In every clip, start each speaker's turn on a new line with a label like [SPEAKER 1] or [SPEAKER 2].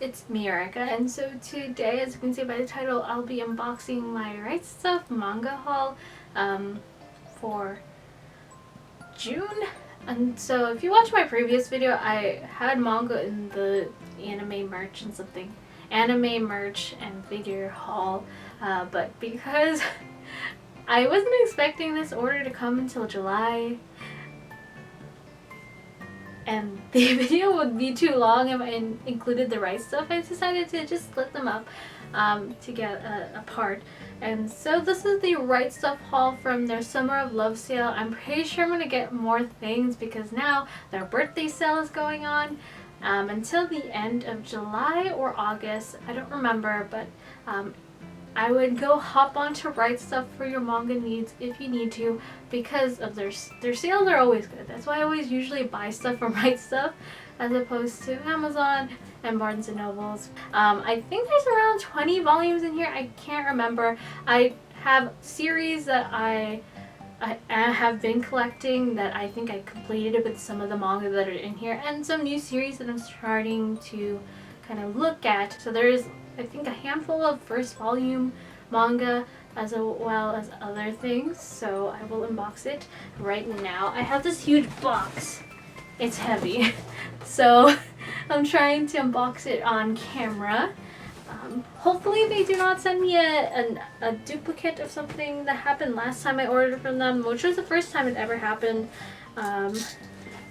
[SPEAKER 1] it's me, Erica, and so today, as you can see by the title, I'll be unboxing my Right Stuff manga haul for June. And so if you watch my previous video, I had manga in the anime merch and something. Anime merch and figure haul, but because I wasn't expecting this order to come until July, and the video would be too long if I included the right stuff, I decided to just split them up to get apart. And so this is the Right Stuff haul from their Summer of Love sale. I'm pretty sure I'm going to get more things because now their birthday sale is going on until the end of July or August. I don't remember, but I would go hop onto Right Stuff for your manga needs if you need to, because of their sales are always good. That's why I always usually buy stuff from Right Stuff as opposed to Amazon and Barnes and Nobles. I think there's around 20 volumes in here. I can't remember. I have series that I have been collecting that I think I completed with some of the manga that are in here, and some new series that I'm starting to kind of look at. So there's, I think, a handful of first volume manga as well as other things, so I will unbox it right now. I have this huge box. It's heavy, so I'm trying to unbox it on camera. Hopefully they do not send me a duplicate of something that happened last time I ordered from them, which was the first time it ever happened.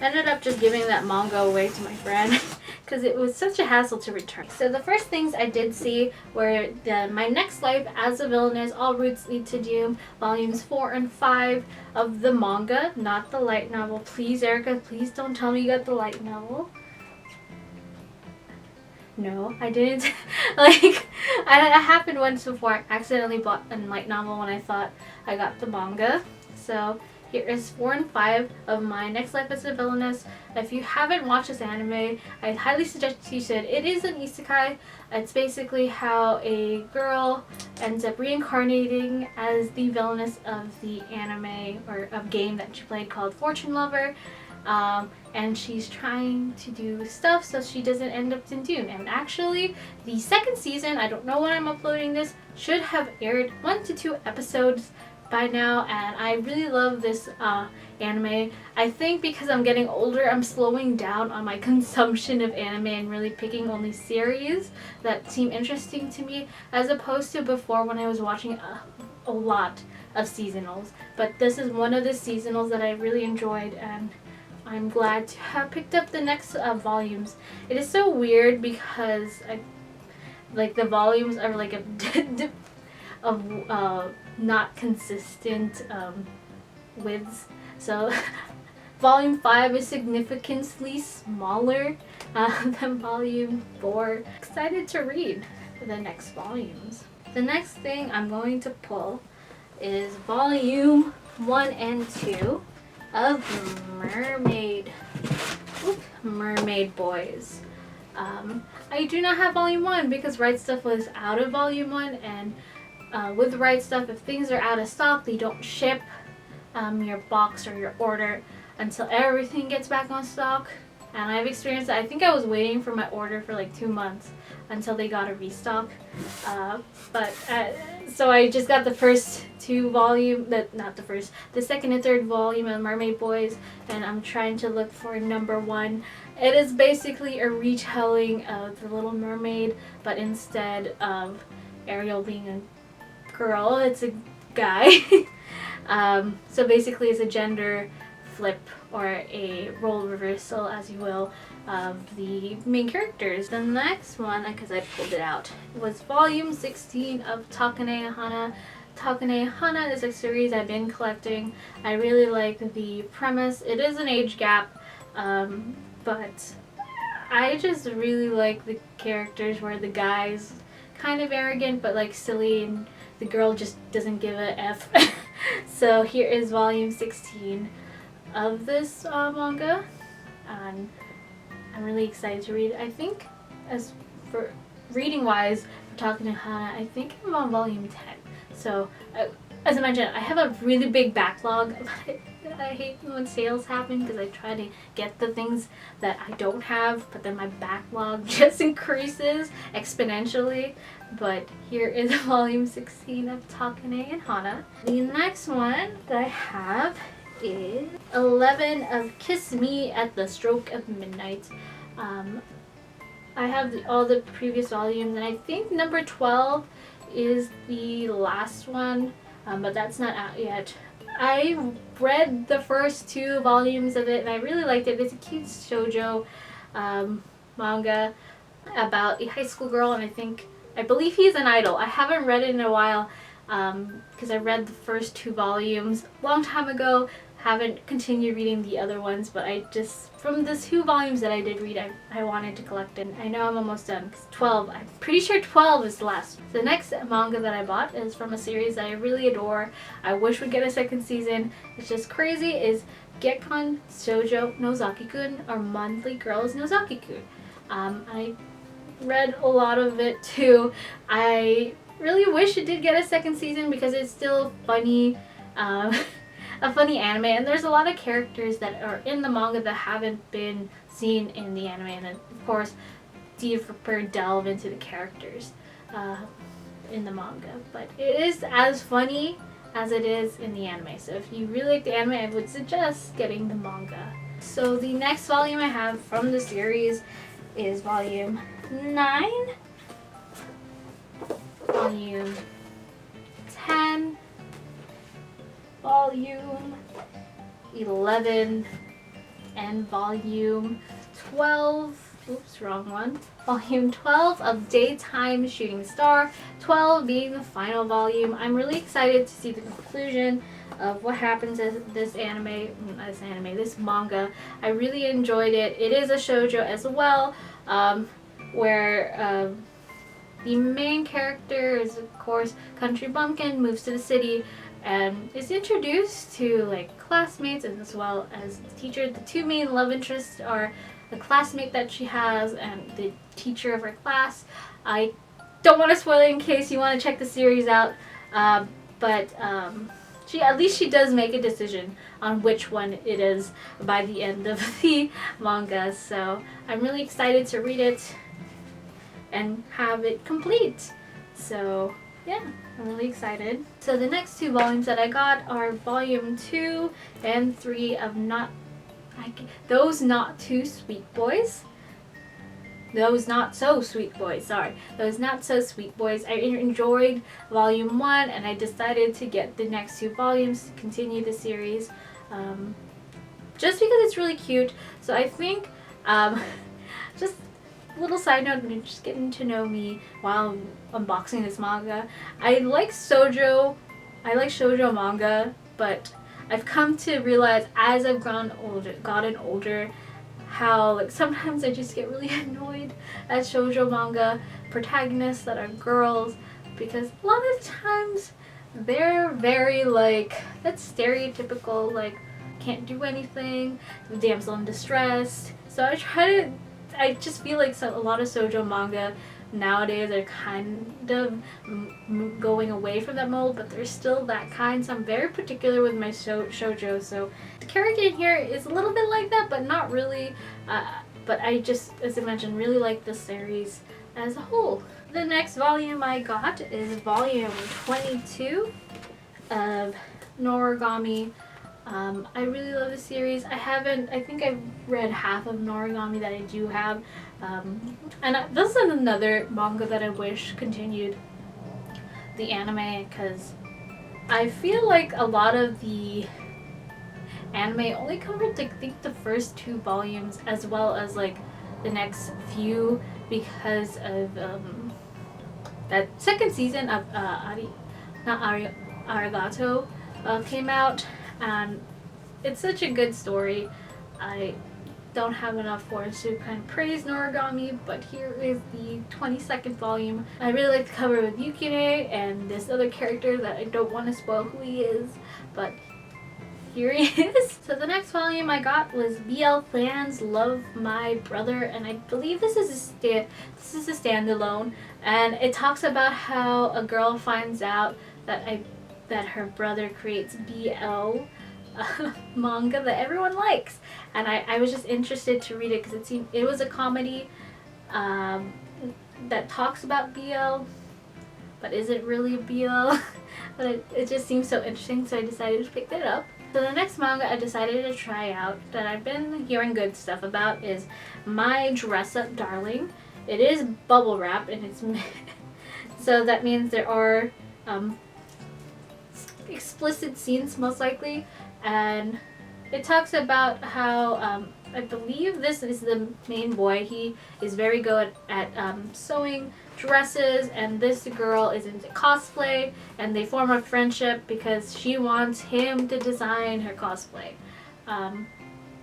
[SPEAKER 1] Ended up just giving that manga away to my friend because it was such a hassle to return. So the first things I did see were My Next Life as a Villainess, All Routes Lead to Doom, volumes 4 and 5 of the manga, not the light novel. Please, Erica, please don't tell me you got the light novel. No, I didn't. Like, I happened once before. I accidentally bought a light novel when I thought I got the manga. So here is 4 and 5 of My Next Life as a Villainess. If you haven't watched this anime, I highly suggest you should. It is an isekai. It's basically how a girl ends up reincarnating as the villainess of the anime or of game that she played called Fortune Lover. And she's trying to do stuff so she doesn't end up in Dune. And actually, the second season, I don't know when I'm uploading this, should have aired 1 to 2 episodes by now, and I really love this anime. I think because I'm getting older, I'm slowing down on my consumption of anime and really picking only series that seem interesting to me, as opposed to before when I was watching a lot of seasonals. But this is one of the seasonals that I really enjoyed, and I'm glad to have picked up the next volumes. It is so weird because the volumes are like not consistent widths. So volume 5 is significantly smaller than volume 4. Excited to read the next volumes. The next thing I'm going to pull is volume 1 and 2 of Mermaid Boys. I do not have volume 1 because Right Stuff was out of volume 1, and with Right Stuff, if things are out of stock, they don't ship your box or your order until everything gets back on stock. And I've experienced that. I think I was waiting for my order for like 2 months until they got a restock. So I just got the first 2 volume, the second and third volume of Mermaid Boys, and I'm trying to look for number 1. It is basically a retelling of The Little Mermaid, but instead of Ariel being a girl, it's a guy. So basically it's a gender flip or a role reversal, as you will, of the main characters. The next one, because I pulled it out, was volume 16 of Takane Hana. Takane Hana is a series I've been collecting. I really like the premise. It is an age gap, but I just really like the characters where the guy's kind of arrogant but like silly, and the girl just doesn't give a F. So here is volume 16 of this manga, and I'm really excited to read it. I think, as for reading wise, for Takane Hana, I think I'm on volume 10. So as I mentioned, I have a really big backlog. I hate when sales happen because I try to get the things that I don't have, but then my backlog just increases exponentially. But here is volume 16 of Takane and Hana. The next one that I have is 11 of Kiss Me at the Stroke of Midnight. I have all the previous volumes, and I think number 12 is the last one, but that's not out yet. I read the first 2 volumes of it and I really liked it. It's a cute shoujo manga about a high school girl, and I believe he's an idol. I haven't read it in a while because I read the first 2 volumes a long time ago. Haven't continued reading the other ones, but I just, from the 2 volumes that I did read, I wanted to collect it. I know I'm almost done because 12, I'm pretty sure 12 is the last. The next manga that I bought is from a series that I really adore. I wish would get a second season. It's just crazy. Is Gekkan Shoujo Nozaki-kun, or Monthly Girls Nozaki-kun. I read a lot of it too. I really wish it did get a second season because it's still funny. A funny anime, and there's a lot of characters that are in the manga that haven't been seen in the anime, and then of course deeper delve into the characters in the manga. But it is as funny as it is in the anime, so if you really like the anime, I would suggest getting the manga. So the next volume I have from the series is volume 9, volume 10, volume 11, and volume 12. Oops, wrong one. Volume 12 of Daytime Shooting Star, 12 being the final volume. I'm really excited to see the conclusion of what happens in this this manga. I really enjoyed it. It is a shoujo as well, where the main character is, of course, Country Bumpkin, moves to the city and is introduced to like classmates as well as the teacher. The 2 main love interests are the classmate that she has and the teacher of her class. I don't want to spoil it in case you want to check the series out, but she does make a decision on which one it is by the end of the manga. So I'm really excited to read it and have it complete. So yeah, I'm really excited. So the next 2 volumes that I got are volume 2 and 3 of Those Not So Sweet Boys. Those Not So Sweet Boys. I enjoyed volume 1 and I decided to get the next 2 volumes to continue the series, just because it's really cute. So I think, just little side note, when you're just getting to know me while I'm unboxing this manga, I like shoujo manga, but I've come to realize as I've gotten older, how like sometimes I just get really annoyed at shoujo manga protagonists that are girls, because a lot of times they're very like that stereotypical like can't do anything, the damsel in distress. So I just feel like a lot of shoujo manga nowadays are kind of going away from that mold, but there's still that kind, so I'm very particular with my shoujo. So the character in here is a little bit like that, but not really, but I just, as I mentioned, really like the series as a whole. The next volume I got is volume 22 of Noragami. I really love the series. I think I've read half of Noragami that I do have. And this is another manga that I wish continued the anime, because I feel like a lot of the anime only covered I think the first 2 volumes as well as like the next few, because of that second season of Arigato came out, and it's such a good story. I don't have enough words to kind of praise Noragami, but here is the 22nd volume. I really like the cover with Yukine and this other character that I don't want to spoil who he is, but here he is. So the next volume I got was BL Fans Love My Brother, and I believe this is a standalone, and it talks about how a girl finds out that that her brother creates BL manga that everyone likes, and I was just interested to read it because it was a comedy that talks about BL, but isn't really BL. But it just seems so interesting, so I decided to pick it up. So the next manga I decided to try out that I've been hearing good stuff about is My Dress Up Darling. It is bubble wrap, and it's so that means there are explicit scenes most likely, and it talks about how I believe this is the main boy. He is very good at sewing dresses, and this girl is into cosplay, and they form a friendship because she wants him to design her cosplay.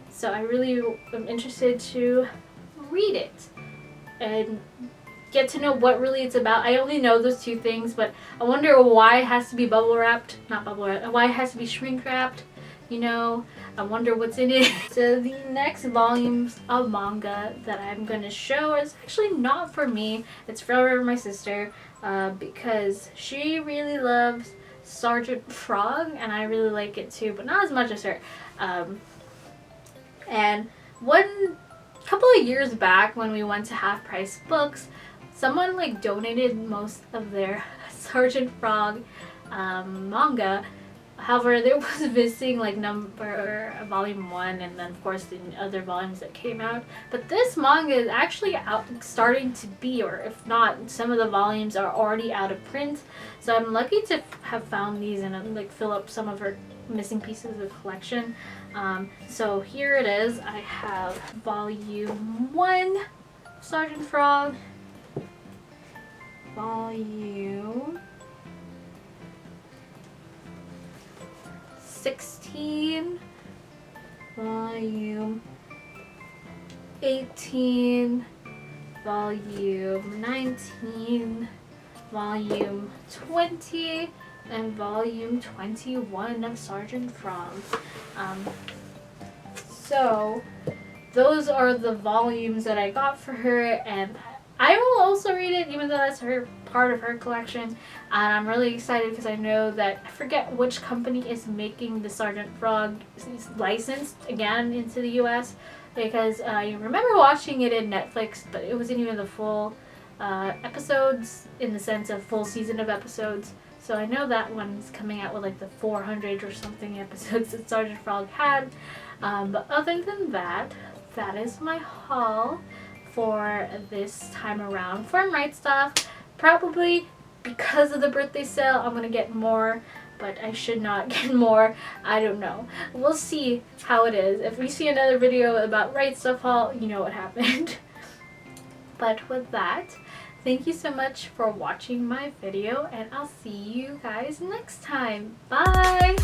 [SPEAKER 1] So I really am interested to read it and get to know what really it's about. I only know those two things, but I wonder why it has to be bubble wrapped, not bubble wrapped, why it has to be shrink wrapped, you know. I wonder what's in it. So the next volumes of manga that I'm going to show is actually not for me. It's for my sister because she really loves Sergeant Frog, and I really like it too, but not as much as her. And one couple of years back when we went to Half Price Books, someone like donated most of their Sergeant Frog manga. However, there was missing like volume 1, and then of course the other volumes that came out. But this manga is actually out, starting to be, or if not, some of the volumes are already out of print. So I'm lucky to have found these and like fill up some of her missing pieces of the collection. So here it is. I have volume 1, Sergeant Frog, volume 16, volume 18, volume 19, volume 20, and volume 21 of Sergeant Frog. So those are the volumes that I got for her, and I will also read it even though that's her part of her collection. And I'm really excited because I know that, I forget which company is making the Sergeant Frog licensed again into the US, because I remember watching it in Netflix, but it wasn't even the full episodes in the sense of full season of episodes. So I know that one's coming out with like the 400 or something episodes that Sergeant Frog had. But other than that, that is my haul for this time around for Right Stuff. Probably because of the birthday sale I'm gonna get more, but I should not get more. I don't know. We'll see how it is. If we see another video about Right Stuff haul, you know what happened. But with that, thank you so much for watching my video, and I'll see you guys next time. Bye!